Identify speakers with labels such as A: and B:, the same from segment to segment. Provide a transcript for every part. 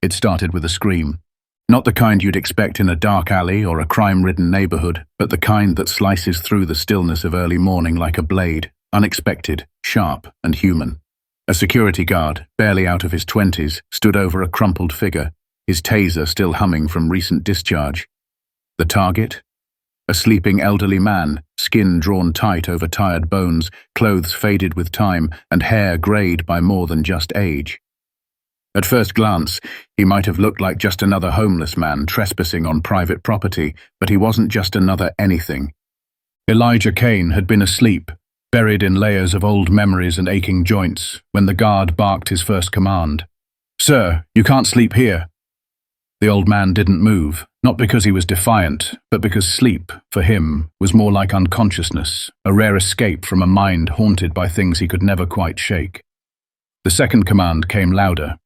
A: It started with a scream. Not the kind you'd expect in a dark alley or a crime-ridden neighborhood, but the kind that slices through the stillness of early morning like a blade, unexpected, sharp, and human. A security guard, barely out of his 20s, stood over a crumpled figure, his taser still humming from recent discharge. The target? A sleeping elderly man, skin drawn tight over tired bones, clothes faded with time, and hair grayed by more than just age. At first glance, he might have looked like just another homeless man trespassing on private property, but he wasn't just another anything. Elijah Kane had been asleep, buried in layers of old memories and aching joints, when the guard barked his first command. "Sir, you can't sleep here." The old man didn't move, not because he was defiant, but because sleep, for him, was more like unconsciousness, a rare escape from a mind haunted by things he could never quite shake. The second command came louder.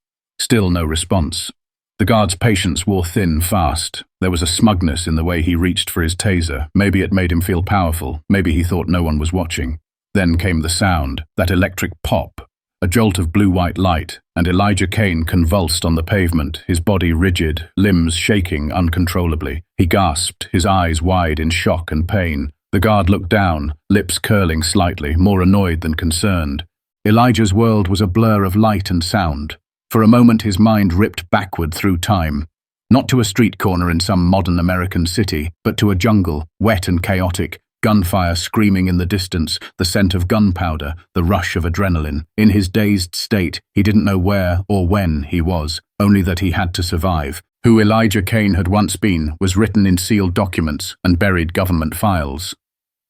A: Still no response. The guard's patience wore thin fast. There was a smugness in the way he reached for his taser. Maybe it made him feel powerful. Maybe he thought no one was watching. Then came the sound, that electric pop, a jolt of blue-white light, and Elijah Kane convulsed on the pavement, his body rigid, limbs shaking uncontrollably. He gasped, his eyes wide in shock and pain. The guard looked down, lips curling slightly, more annoyed than concerned. Elijah's world was a blur of light and sound. For a moment his mind ripped backward through time, not to a street corner in some modern American city, but to a jungle, wet and chaotic, gunfire screaming in the distance, the scent of gunpowder, the rush of adrenaline. In his dazed state, he didn't know where or when he was, only that he had to survive. Who Elijah Kane had once been was written in sealed documents and buried government files.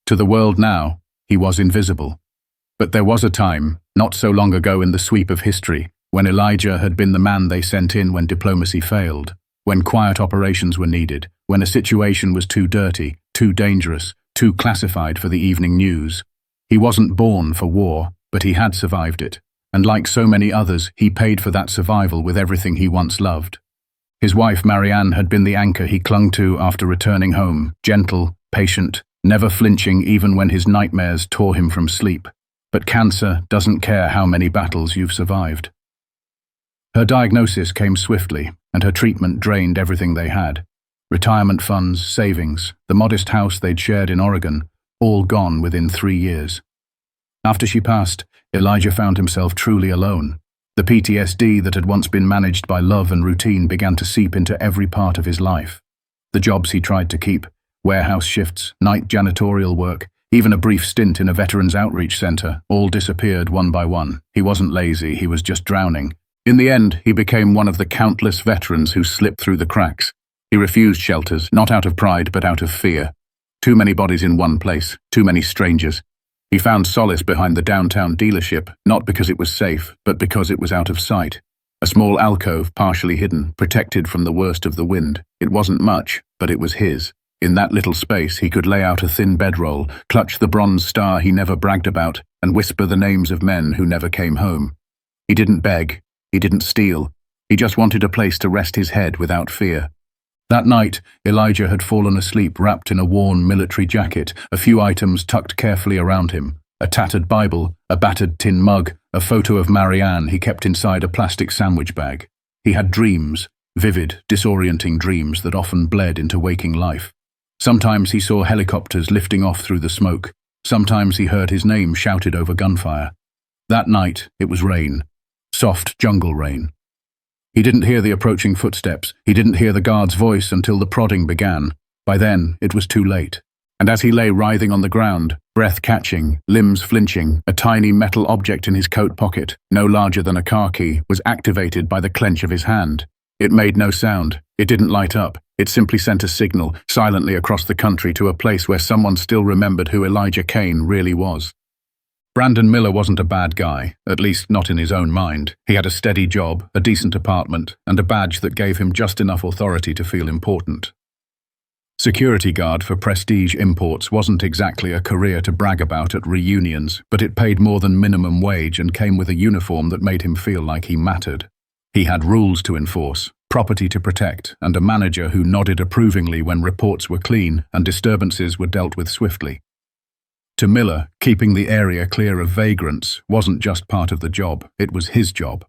A: To the world now, he was invisible. But there was a time, not so long ago in the sweep of history, when Elijah had been the man they sent in when diplomacy failed, when quiet operations were needed, when a situation was too dirty, too dangerous, too classified for the evening news. He wasn't born for war, but he had survived it, and like so many others, he paid for that survival with everything he once loved. His wife Marianne had been the anchor he clung to after returning home, gentle, patient, never flinching even when his nightmares tore him from sleep. But cancer doesn't care how many battles you've survived. Her diagnosis came swiftly, and her treatment drained everything they had. Retirement funds, savings, the modest house they'd shared in Oregon, all gone within 3 years. After she passed, Elijah found himself truly alone. The PTSD that had once been managed by love and routine began to seep into every part of his life. The jobs he tried to keep, warehouse shifts, night janitorial work, even a brief stint in a veterans outreach center, all disappeared one by one. He wasn't lazy, he was just drowning. In the end, he became one of the countless veterans who slipped through the cracks. He refused shelters, not out of pride, but out of fear. Too many bodies in one place, too many strangers. He found solace behind the downtown dealership, not because it was safe, but because it was out of sight. A small alcove, partially hidden, protected from the worst of the wind. It wasn't much, but it was his. In that little space, he could lay out a thin bedroll, clutch the bronze star he never bragged about, and whisper the names of men who never came home. He didn't beg. He didn't steal. He just wanted a place to rest his head without fear. That night, Elijah had fallen asleep wrapped in a worn military jacket, a few items tucked carefully around him. A tattered Bible, a battered tin mug, a photo of Marianne he kept inside a plastic sandwich bag. He had dreams, vivid, disorienting dreams that often bled into waking life. Sometimes he saw helicopters lifting off through the smoke. Sometimes he heard his name shouted over gunfire. That night, it was rain. Soft jungle rain. He didn't hear the approaching footsteps. He didn't hear the guard's voice until the prodding began. By then, it was too late. And as he lay writhing on the ground, breath catching, limbs flinching, a tiny metal object in his coat pocket, no larger than a car key, was activated by the clench of his hand. It made no sound. It didn't light up. It simply sent a signal, silently across the country to a place where someone still remembered who Elijah Kane really was. Brandon Miller wasn't a bad guy, at least not in his own mind. He had a steady job, a decent apartment, and a badge that gave him just enough authority to feel important. Security guard for Prestige Imports wasn't exactly a career to brag about at reunions, but it paid more than minimum wage and came with a uniform that made him feel like he mattered. He had rules to enforce, property to protect, and a manager who nodded approvingly when reports were clean and disturbances were dealt with swiftly. To Miller, keeping the area clear of vagrants wasn't just part of the job, it was his job.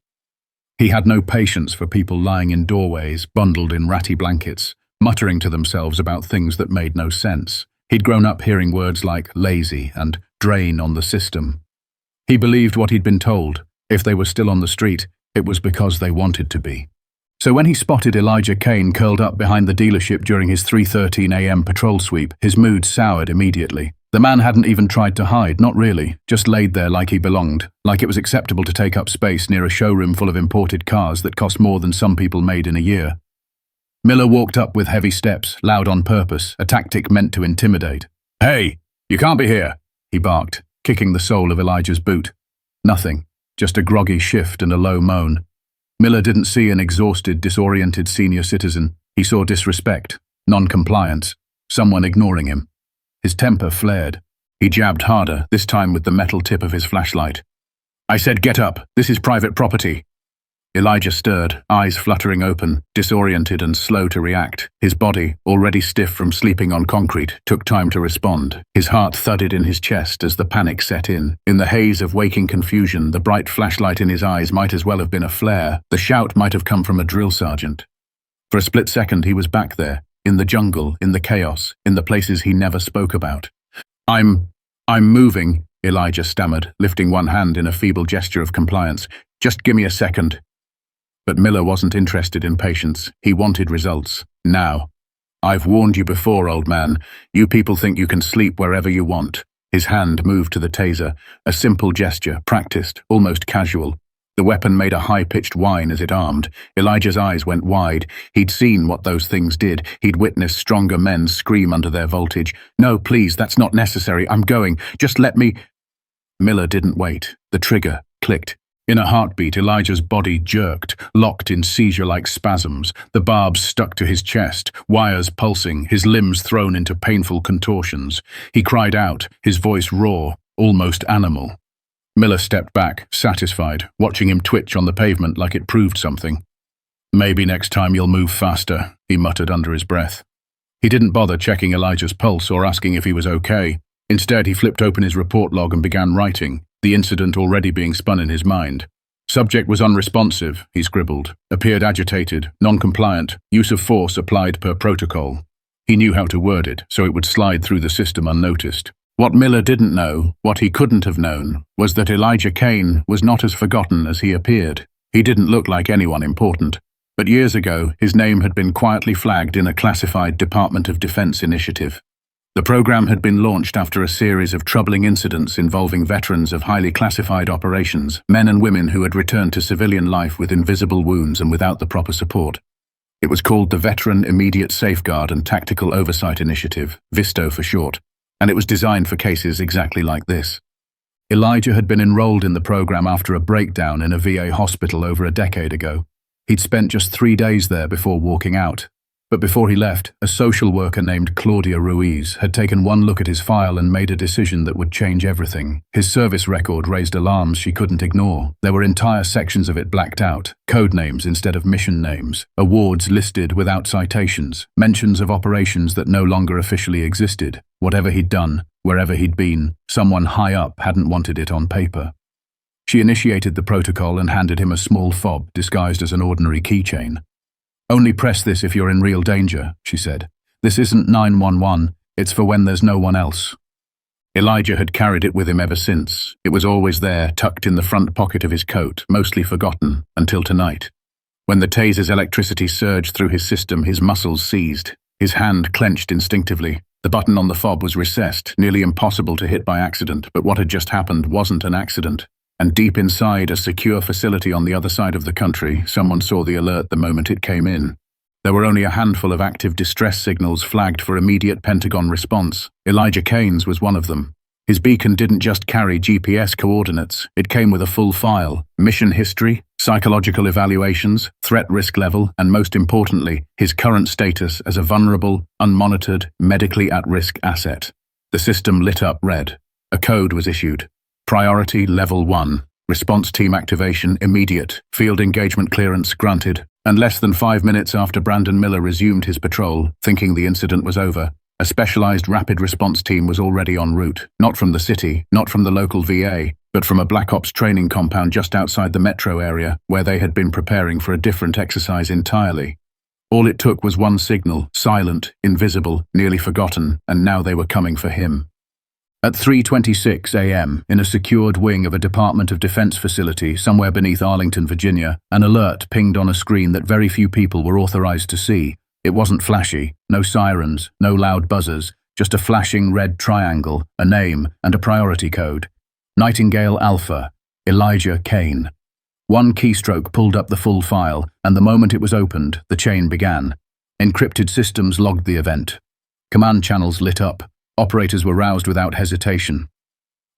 A: He had no patience for people lying in doorways, bundled in ratty blankets, muttering to themselves about things that made no sense. He'd grown up hearing words like lazy and drain on the system. He believed what he'd been told. If they were still on the street, it was because they wanted to be. So when he spotted Elijah Kane curled up behind the dealership during his 3:13 a.m. patrol sweep, his mood soured immediately. The man hadn't even tried to hide, not really, just laid there like he belonged, like it was acceptable to take up space near a showroom full of imported cars that cost more than some people made in a year. Miller walked up with heavy steps, loud on purpose, a tactic meant to intimidate. "Hey, you can't be here," he barked, kicking the sole of Elijah's boot. Nothing, just a groggy shift and a low moan. Miller didn't see an exhausted, disoriented senior citizen. He saw disrespect, non-compliance, someone ignoring him. His temper flared. He jabbed harder, this time with the metal tip of his flashlight. "I said get up. This is private property." Elijah stirred, eyes fluttering open, disoriented and slow to react. His body, already stiff from sleeping on concrete, took time to respond. His heart thudded in his chest as the panic set in. In the haze of waking confusion, the bright flashlight in his eyes might as well have been a flare. The shout might have come from a drill sergeant. For a split second he was back there, in the jungle, in the chaos, in the places he never spoke about. I'm moving," Elijah stammered, lifting one hand in a feeble gesture of compliance. "Just give me a second." But Miller wasn't interested in patience. He wanted results. Now. "I've warned you before, old man. You people think you can sleep wherever you want." His hand moved to the taser, a simple gesture, practiced, almost casual. The weapon made a high-pitched whine as it armed. Elijah's eyes went wide. He'd seen what those things did. He'd witnessed stronger men scream under their voltage. "No, please, that's not necessary. I'm going. Just let me—" Miller didn't wait. The trigger clicked. In a heartbeat, Elijah's body jerked, locked in seizure-like spasms. The barbs stuck to his chest, wires pulsing, his limbs thrown into painful contortions. He cried out, his voice raw, almost animal. Miller stepped back, satisfied, watching him twitch on the pavement like it proved something. "Maybe next time you'll move faster," he muttered under his breath. He didn't bother checking Elijah's pulse or asking if he was okay. Instead, he flipped open his report log and began writing, the incident already being spun in his mind. "Subject was unresponsive," he scribbled, "appeared agitated, non-compliant, use of force applied per protocol." He knew how to word it, so it would slide through the system unnoticed. What Miller didn't know, what he couldn't have known, was that Elijah Kane was not as forgotten as he appeared. He didn't look like anyone important. But years ago, his name had been quietly flagged in a classified Department of Defense initiative. The program had been launched after a series of troubling incidents involving veterans of highly classified operations, men and women who had returned to civilian life with invisible wounds and without the proper support. It was called the Veteran Immediate Safeguard and Tactical Oversight Initiative, VISTO for short, and it was designed for cases exactly like this. Elijah had been enrolled in the program after a breakdown in a VA hospital over a decade ago. He'd spent just 3 days there before walking out. But before he left, a social worker named Claudia Ruiz had taken one look at his file and made a decision that would change everything. His service record raised alarms she couldn't ignore. There were entire sections of it blacked out, code names instead of mission names, awards listed without citations, mentions of operations that no longer officially existed. Whatever he'd done, wherever he'd been, someone high up hadn't wanted it on paper. She initiated the protocol and handed him a small fob disguised as an ordinary keychain. "Only press this if you're in real danger," she said. "This isn't 911, it's for when there's no one else." Elijah had carried it with him ever since. It was always there, tucked in the front pocket of his coat, mostly forgotten, until tonight. When the taser's electricity surged through his system, his muscles seized. His hand clenched instinctively. The button on the fob was recessed, nearly impossible to hit by accident, but what had just happened wasn't an accident. And deep inside a secure facility on the other side of the country, someone saw the alert the moment it came in. There were only a handful of active distress signals flagged for immediate Pentagon response. Elijah Kane's was one of them. His beacon didn't just carry GPS coordinates, it came with a full file, mission history, psychological evaluations, threat risk level, and most importantly, his current status as a vulnerable, unmonitored, medically at-risk asset. The system lit up red. A code was issued. Priority Level 1. Response team activation immediate. Field engagement clearance granted. And less than 5 minutes after Brandon Miller resumed his patrol, thinking the incident was over, A specialized rapid response team was already en route, not from the city, not from the local VA, but from a Black Ops training compound just outside the metro area, where they had been preparing for a different exercise entirely. All it took was one signal, silent, invisible, nearly forgotten, and now they were coming for him. At 3:26 a.m., in a secured wing of a Department of Defense facility somewhere beneath Arlington, Virginia, an alert pinged on a screen that very few people were authorized to see. It wasn't flashy, no sirens, no loud buzzers, just a flashing red triangle, a name, and a priority code. Nightingale Alpha, Elijah Kane. One keystroke pulled up the full file, and the moment it was opened, the chain began. Encrypted systems logged the event. Command channels lit up. Operators were roused without hesitation.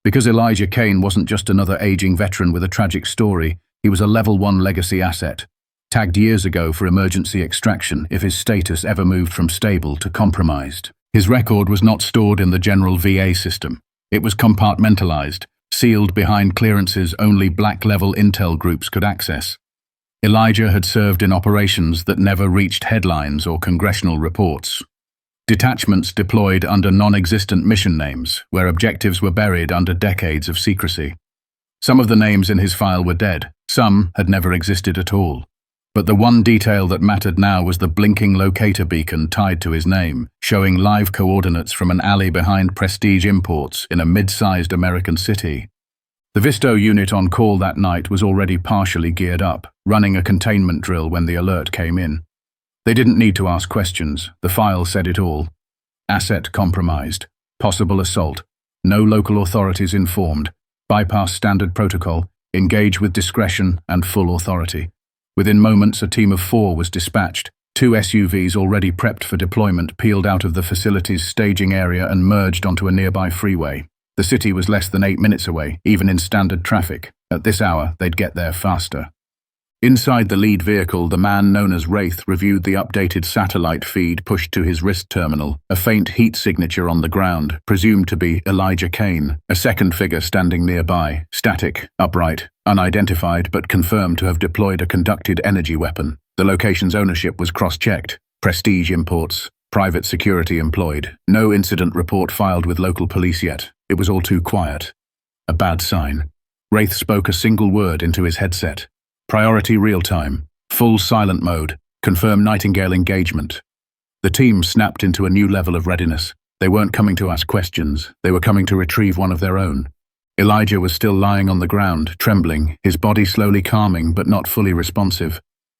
A: Because Elijah Kane wasn't just another aging veteran with a tragic story, he was a Level 1 legacy asset, tagged years ago for emergency extraction if his status ever moved from stable to compromised. His record was not stored in the general VA system. It was compartmentalized, sealed behind clearances only black-level intel groups could access. Elijah had served in operations that never reached headlines or congressional reports. Detachments deployed under non-existent mission names, where objectives were buried under decades of secrecy. Some of the names in his file were dead, some had never existed at all. But the one detail that mattered now was the blinking locator beacon tied to his name, showing live coordinates from an alley behind Prestige Imports in a mid-sized American city. The Visto unit on call that night was already partially geared up, running a containment drill when the alert came in. They didn't need to ask questions, the file said it all. Asset compromised, possible assault, no local authorities informed, bypass standard protocol, engage with discretion and full authority. Within moments, a team of 4 was dispatched. 2 SUVs already prepped for deployment peeled out of the facility's staging area and merged onto a nearby freeway. The city was less than 8 minutes away, even in standard traffic. At this hour, they'd get there faster. Inside the lead vehicle, the man known as Wraith reviewed the updated satellite feed pushed to his wrist terminal, a faint heat signature on the ground, presumed to be Elijah Kane, a second figure standing nearby, static, upright, unidentified but confirmed to have deployed a conducted energy weapon. The location's ownership was cross-checked. Prestige Imports, private security employed. No incident report filed with local police yet. It was all too quiet. A bad sign. Wraith spoke a single word into his headset. Priority real-time, full silent mode, confirm Nightingale engagement. The team snapped into a new level of readiness. They weren't coming to ask questions, they were coming to retrieve one of their own. Elijah was still lying on the ground, trembling, his body slowly calming but not fully responsive.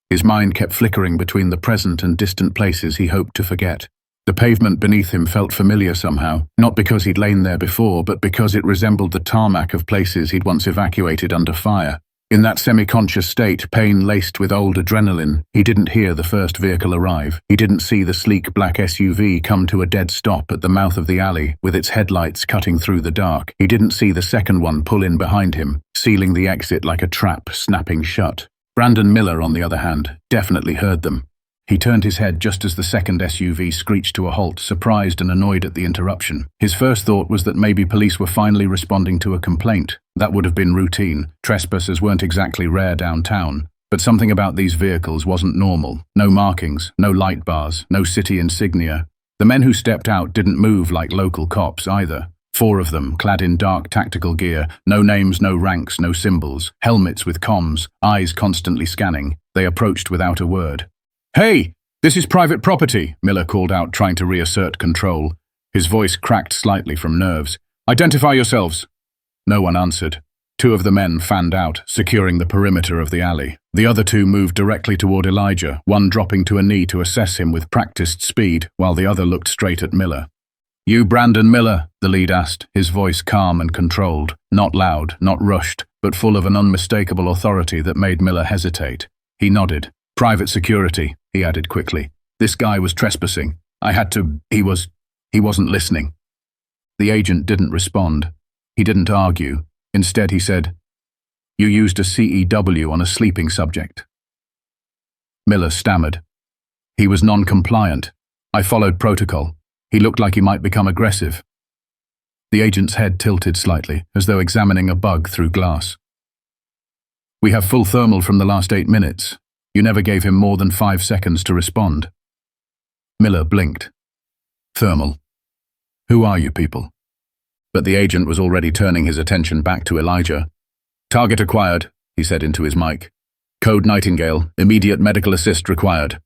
A: His mind kept flickering between the present and distant places he hoped to forget. The pavement beneath him felt familiar somehow, not because he'd lain there before, but because it resembled the tarmac of places he'd once evacuated under fire. In that semi-conscious state, pain laced with old adrenaline, he didn't hear the first vehicle arrive. He didn't see the sleek black SUV come to a dead stop at the mouth of the alley, with its headlights cutting through the dark. He didn't see the second one pull in behind him, sealing the exit like a trap snapping shut. Brandon Miller, on the other hand, definitely heard them. He turned his head just as the second SUV screeched to a halt, surprised and annoyed at the interruption. His first thought was that maybe police were finally responding to a complaint. That would have been routine. Trespassers weren't exactly rare downtown. But something about these vehicles wasn't normal. No markings, no light bars, no city insignia. The men who stepped out didn't move like local cops either. 4 of them, clad in dark tactical gear, no names, no ranks, no symbols, helmets with comms, eyes constantly scanning. They approached without a word. "Hey, this is private property," Miller called out, trying to reassert control. His voice cracked slightly from nerves. "Identify yourselves." No one answered. 2 of the men fanned out, securing the perimeter of the alley. The other 2 moved directly toward Elijah, one dropping to a knee to assess him with practiced speed, while the other looked straight at Miller. "You Brandon Miller?" the lead asked, his voice calm and controlled, not loud, not rushed, but full of an unmistakable authority that made Miller hesitate. He nodded. "Private security," he added quickly. "This guy was trespassing. I had to. He wasn't listening." The agent didn't respond. He didn't argue. Instead, he said, "You used a CEW on a sleeping subject." Miller stammered. "He was non-compliant. I followed protocol. He looked like he might become aggressive." The agent's head tilted slightly, as though examining a bug through glass. "We have full thermal from the last 8 minutes. You never gave him more than 5 seconds to respond." Miller blinked. "Thermal? Who are you people? But the agent was already turning his attention back to Elijah. Target acquired, he said into his mic. Code Nightingale, immediate medical assist required.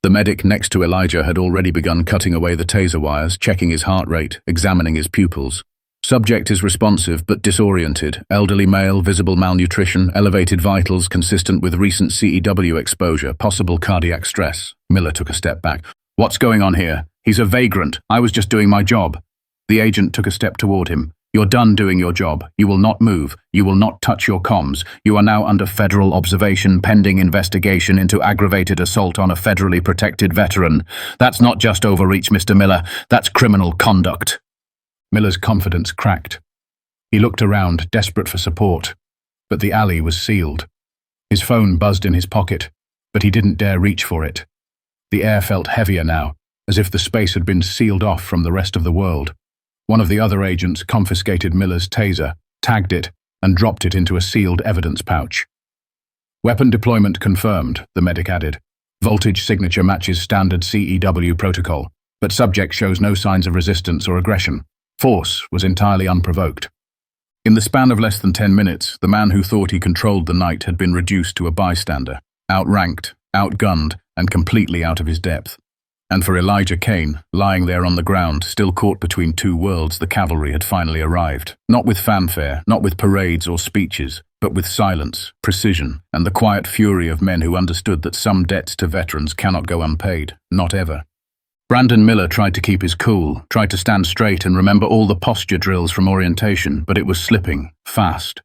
A: The medic next to Elijah had already begun cutting away the taser wires, checking his heart rate, examining his pupils. Subject is responsive but disoriented, elderly male, visible malnutrition, elevated vitals consistent with recent CEW exposure, possible cardiac stress. Miller took a step back. What's going on here? He's a vagrant. I was just doing my job. The agent took a step toward him. You're done doing your job. You will not move. You will not touch your comms. You are now under federal observation pending investigation into aggravated assault on a federally protected veteran. That's not just overreach, Mr. Miller. That's criminal conduct. Miller's confidence cracked. He looked around, desperate for support. But the alley was sealed. His phone buzzed in his pocket, but he didn't dare reach for it. The air felt heavier now, as if the space had been sealed off from the rest of the world. One of the other agents confiscated Miller's taser, tagged it, and dropped it into a sealed evidence pouch. Weapon deployment confirmed, the medic added. Voltage signature matches standard CEW protocol, but subject shows no signs of resistance or aggression. Force was entirely unprovoked. In the span of less than 10 minutes, the man who thought he controlled the night had been reduced to a bystander, outranked, outgunned, and completely out of his depth. And for Elijah Kane, lying there on the ground, still caught between two worlds, the cavalry had finally arrived. Not with fanfare, not with parades or speeches, but with silence, precision, and the quiet fury of men who understood that some debts to veterans cannot go unpaid, not ever. Brandon Miller tried to keep his cool, tried to stand straight and remember all the posture drills from orientation, but it was slipping, fast.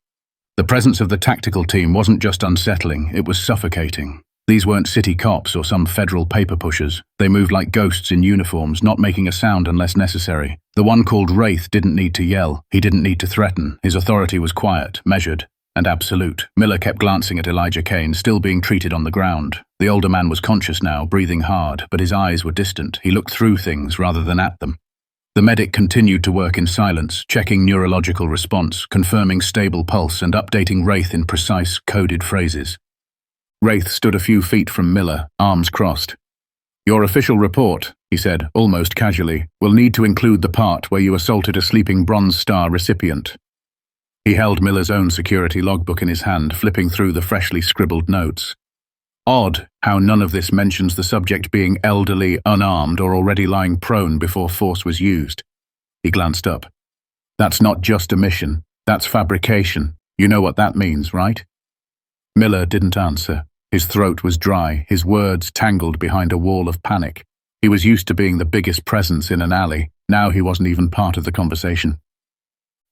A: The presence of the tactical team wasn't just unsettling, it was suffocating. These weren't city cops or some federal paper pushers. They moved like ghosts in uniforms, not making a sound unless necessary. The one called Wraith didn't need to yell. He didn't need to threaten. His authority was quiet, measured, and absolute. Miller kept glancing at Elijah Kane, still being treated on the ground. The older man was conscious now, breathing hard, but his eyes were distant. He looked through things rather than at them. The medic continued to work in silence, checking neurological response, confirming stable pulse, and updating Wraith in precise, coded phrases. Wraith stood a few feet from Miller, arms crossed. Your official report, he said, almost casually, will need to include the part where you assaulted a sleeping Bronze Star recipient. He held Miller's own security logbook in his hand, flipping through the freshly scribbled notes. Odd how none of this mentions the subject being elderly, unarmed, or already lying prone before force was used. He glanced up. That's not just a mission. That's fabrication. You know what that means, right? Miller didn't answer. His throat was dry, his words tangled behind a wall of panic. He was used to being the biggest presence in an alley. Now he wasn't even part of the conversation.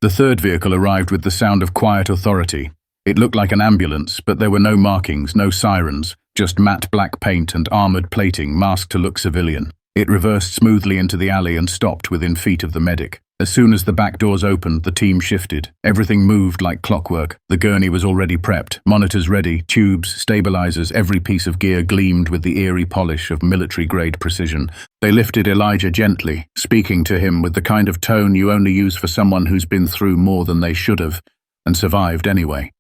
A: The third vehicle arrived with the sound of quiet authority. It looked like an ambulance, but there were no markings, no sirens, just matte black paint and armored plating masked to look civilian. It reversed smoothly into the alley and stopped within feet of the medic. As soon as the back doors opened, the team shifted. Everything moved like clockwork. The gurney was already prepped, monitors ready, tubes, stabilizers, every piece of gear gleamed with the eerie polish of military-grade precision. They lifted Elijah gently, speaking to him with the kind of tone you only use for someone who's been through more than they should have, and survived anyway.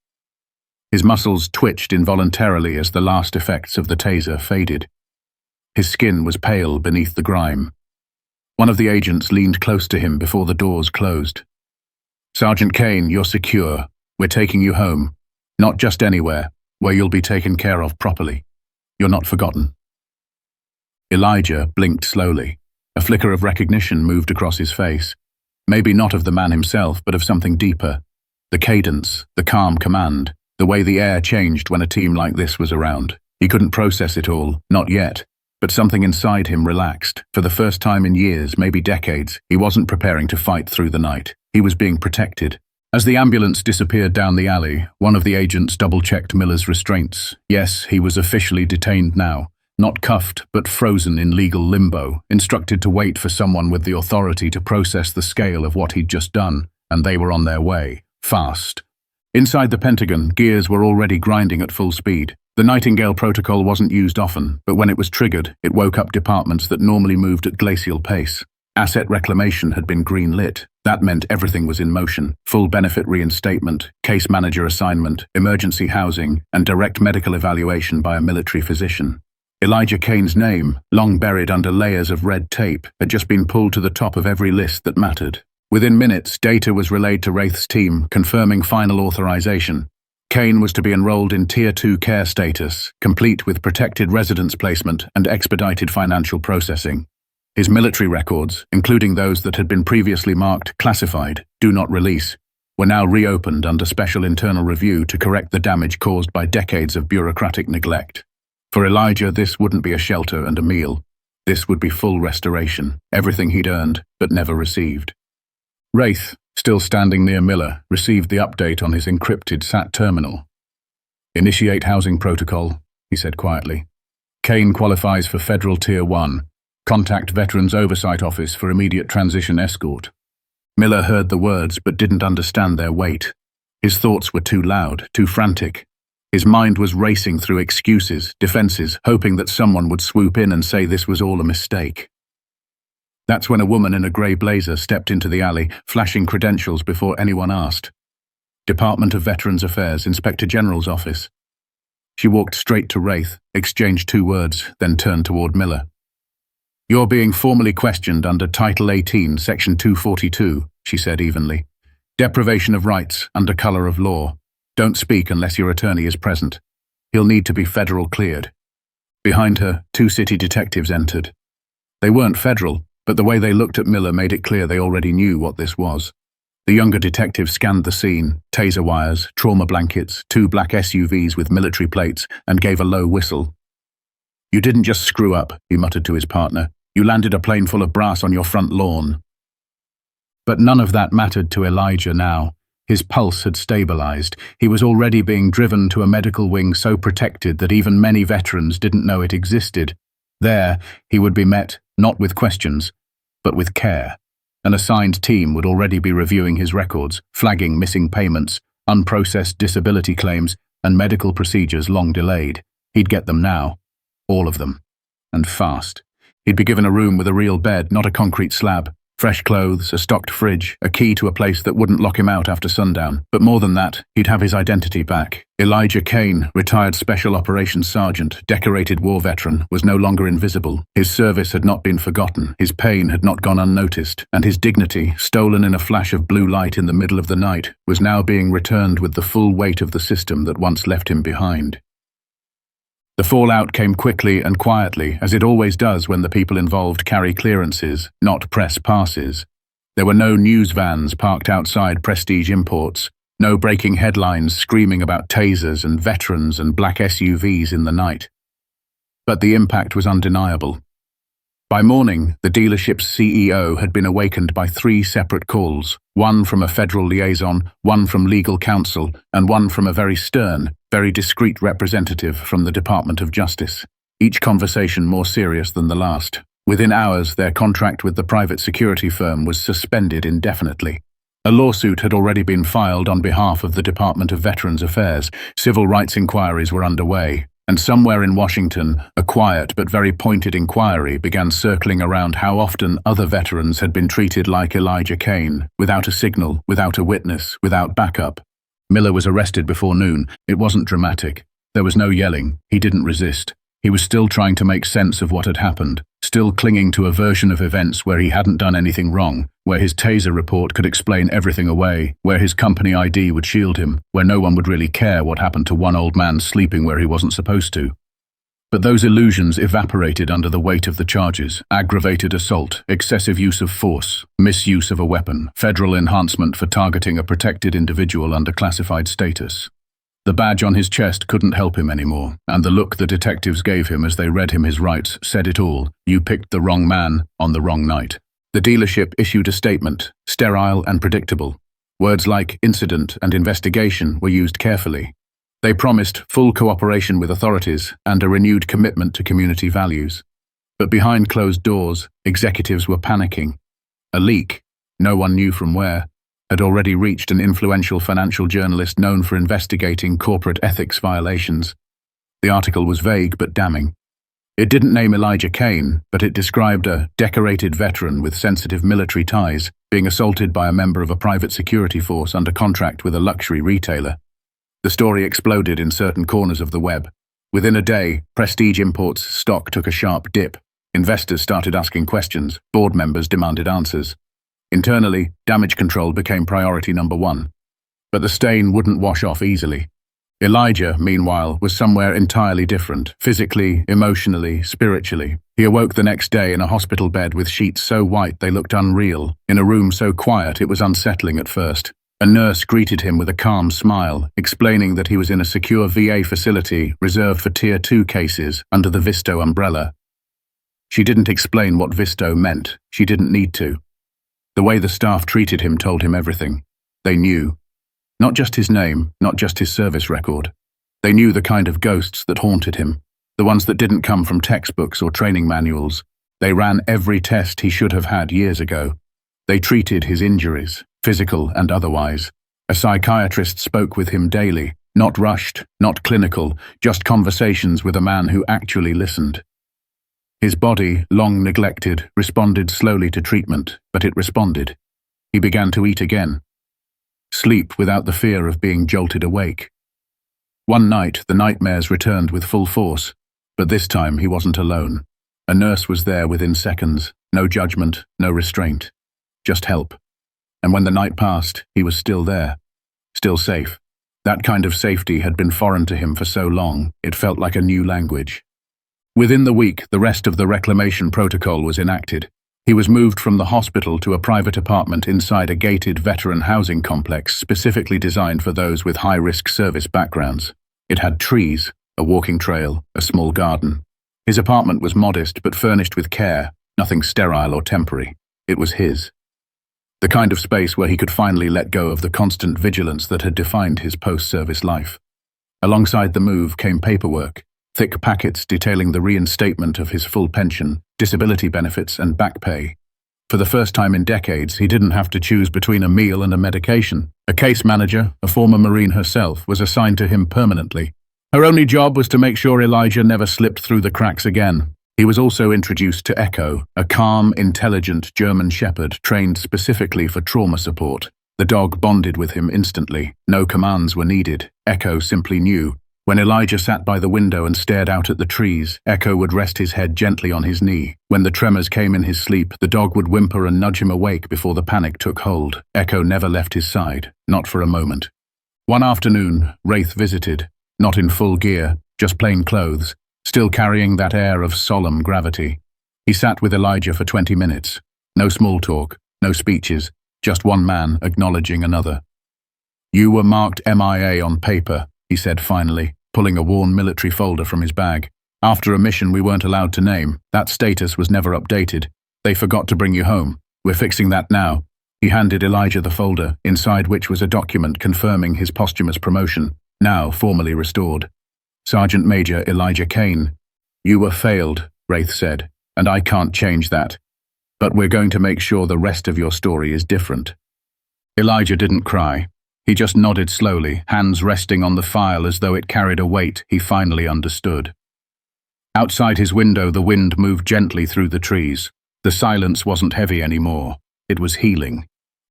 A: His muscles twitched involuntarily as the last effects of the taser faded. His skin was pale beneath the grime. One of the agents leaned close to him before the doors closed. Sergeant Kane, you're secure. We're taking you home. Not just anywhere, where you'll be taken care of properly. You're not forgotten. Elijah blinked slowly. A flicker of recognition moved across his face. Maybe not of the man himself, but of something deeper. The cadence, the calm command, the way the air changed when a team like this was around. He couldn't process it all, not yet. But something inside him relaxed. For the first time in years, maybe decades, he wasn't preparing to fight through the night. He was being protected. As the ambulance disappeared down the alley, one of the agents double-checked Miller's restraints. Yes, he was officially detained now. Not cuffed, but frozen in legal limbo, instructed to wait for someone with the authority to process the scale of what he'd just done, and they were on their way. Fast. Inside the Pentagon, gears were already grinding at full speed. The Nightingale protocol wasn't used often, but when it was triggered, it woke up departments that normally moved at glacial pace. Asset reclamation had been green-lit. That meant everything was in motion. Full benefit reinstatement, case manager assignment, emergency housing, and direct medical evaluation by a military physician. Elijah Kane's name, long buried under layers of red tape, had just been pulled to the top of every list that mattered. Within minutes, data was relayed to Wraith's team, confirming final authorization. Kane was to be enrolled in Tier 2 care status, complete with protected residence placement and expedited financial processing. His military records, including those that had been previously marked classified, do not release, were now reopened under special internal review to correct the damage caused by decades of bureaucratic neglect. For Elijah, this wouldn't be a shelter and a meal. This would be full restoration, everything he'd earned but never received. Wraith, still standing near Miller, received the update on his encrypted SAT terminal. "Initiate housing protocol," he said quietly. "Kane qualifies for Federal Tier 1. Contact Veterans Oversight Office for immediate transition escort." Miller heard the words but didn't understand their weight. His thoughts were too loud, too frantic. His mind was racing through excuses, defenses, hoping that someone would swoop in and say this was all a mistake. That's when a woman in a grey blazer stepped into the alley, flashing credentials before anyone asked. Department of Veterans Affairs, Inspector General's office. She walked straight to Wraith, exchanged 2 words, then turned toward Miller. "You're being formally questioned under Title 18, Section 242, she said evenly. "Deprivation of rights, under colour of law. Don't speak unless your attorney is present. He'll need to be federal cleared." Behind her, 2 city detectives entered. They weren't federal, but the way they looked at Miller made it clear they already knew what this was. The younger detective scanned the scene, taser wires, trauma blankets, 2 black SUVs with military plates, and gave a low whistle. "You didn't just screw up," he muttered to his partner. "You landed a plane full of brass on your front lawn." But none of that mattered to Elijah now. His pulse had stabilized. He was already being driven to a medical wing so protected that even many veterans didn't know it existed. There, he would be met, not with questions, but with care. An assigned team would already be reviewing his records, flagging missing payments, unprocessed disability claims, and medical procedures long delayed. He'd get them now. All of them. And fast. He'd be given a room with a real bed, not a concrete slab. Fresh clothes, a stocked fridge, a key to a place that wouldn't lock him out after sundown. But more than that, he'd have his identity back. Elijah Kane, retired Special Operations Sergeant, decorated war veteran, was no longer invisible. His service had not been forgotten, his pain had not gone unnoticed, and his dignity, stolen in a flash of blue light in the middle of the night, was now being returned with the full weight of the system that once left him behind. The fallout came quickly and quietly, as it always does when the people involved carry clearances, not press passes. There were no news vans parked outside Prestige Imports, no breaking headlines screaming about tasers and veterans and black SUVs in the night. But the impact was undeniable. By morning, the dealership's CEO had been awakened by 3 separate calls, one from a federal liaison, one from legal counsel, and one from a very stern, very discreet representative from the Department of Justice. Each conversation more serious than the last. Within hours, their contract with the private security firm was suspended indefinitely. A lawsuit had already been filed on behalf of the Department of Veterans Affairs. Civil rights inquiries were underway. And somewhere in Washington, a quiet but very pointed inquiry began circling around how often other veterans had been treated like Elijah Kane, without a signal, without a witness, without backup. Miller was arrested before noon. It wasn't dramatic. There was no yelling. He didn't resist. He was still trying to make sense of what had happened, still clinging to a version of events where he hadn't done anything wrong, where his taser report could explain everything away, where his company ID would shield him, where no one would really care what happened to one old man sleeping where he wasn't supposed to. But those illusions evaporated under the weight of the charges: aggravated assault, excessive use of force, misuse of a weapon, federal enhancement for targeting a protected individual under classified status. The badge on his chest couldn't help him anymore, and the look the detectives gave him as they read him his rights said it all. You picked the wrong man on the wrong night. The dealership issued a statement, sterile and predictable. Words like incident and investigation were used carefully. They promised full cooperation with authorities and a renewed commitment to community values. But behind closed doors, executives were panicking. A leak, no one knew from where, had already reached an influential financial journalist known for investigating corporate ethics violations. The article was vague but damning. It didn't name Elijah Kane, but it described a decorated veteran with sensitive military ties being assaulted by a member of a private security force under contract with a luxury retailer. The story exploded in certain corners of the web. Within a day, Prestige Imports' stock took a sharp dip. Investors started asking questions, board members demanded answers. Internally, damage control became priority number one. But the stain wouldn't wash off easily. Elijah, meanwhile, was somewhere entirely different, physically, emotionally, spiritually. He awoke the next day in a hospital bed with sheets so white they looked unreal, in a room so quiet it was unsettling at first. A nurse greeted him with a calm smile, explaining that he was in a secure VA facility reserved for Tier 2 cases under the Visto umbrella. She didn't explain what Visto meant. She didn't need to. The way the staff treated him told him everything. They knew. Not just his name, not just his service record. They knew the kind of ghosts that haunted him, the ones that didn't come from textbooks or training manuals. They ran every test he should have had years ago. They treated his injuries, physical and otherwise. A psychiatrist spoke with him daily, not rushed, not clinical, just conversations with a man who actually listened. His body, long neglected, responded slowly to treatment, but it responded. He began to eat again. Sleep without the fear of being jolted awake. One night, the nightmares returned with full force, but this time he wasn't alone. A nurse was there within seconds. No judgment, no restraint. Just help. And when the night passed, he was still there. Still safe. That kind of safety had been foreign to him for so long, it felt like a new language. Within the week, the rest of the reclamation protocol was enacted. He was moved from the hospital to a private apartment inside a gated veteran housing complex specifically designed for those with high-risk service backgrounds. It had trees, a walking trail, a small garden. His apartment was modest but furnished with care, nothing sterile or temporary. It was his. The kind of space where he could finally let go of the constant vigilance that had defined his post-service life. Alongside the move came paperwork, thick packets detailing the reinstatement of his full pension, disability benefits and back pay. For the first time in decades, he didn't have to choose between a meal and a medication. A case manager, a former Marine herself, was assigned to him permanently. Her only job was to make sure Elijah never slipped through the cracks again. He was also introduced to Echo, a calm, intelligent German shepherd trained specifically for trauma support. The dog bonded with him instantly. No commands were needed. Echo simply knew. When Elijah sat by the window and stared out at the trees, Echo would rest his head gently on his knee. When the tremors came in his sleep, the dog would whimper and nudge him awake before the panic took hold. Echo never left his side, not for a moment. One afternoon, Wraith visited, not in full gear, just plain clothes, still carrying that air of solemn gravity. He sat with Elijah for 20 minutes. No small talk, no speeches, just one man acknowledging another. "You were marked MIA on paper," he said finally, pulling a worn military folder from his bag. "After a mission we weren't allowed to name. That status was never updated. They forgot to bring you home. We're fixing that now." He handed Elijah the folder, inside which was a document confirming his posthumous promotion, now formally restored. "Sergeant Major Elijah Kane." "You were failed," Wraith said, "and I can't change that. But we're going to make sure the rest of your story is different." Elijah didn't cry. He just nodded slowly, hands resting on the file as though it carried a weight he finally understood. Outside his window, the wind moved gently through the trees. The silence wasn't heavy anymore. It was healing.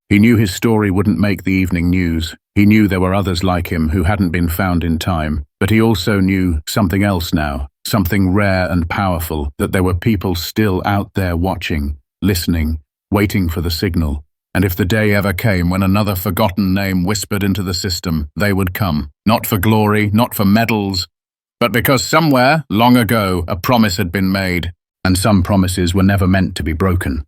A: He knew his story wouldn't make the evening news. He knew there were others like him who hadn't been found in time. But he also knew something else now, something rare and powerful, that there were people still out there watching, listening, waiting for the signal. And if the day ever came when another forgotten name whispered into the system, they would come. Not for glory, not for medals, but because somewhere, long ago, a promise had been made, and some promises were never meant to be broken.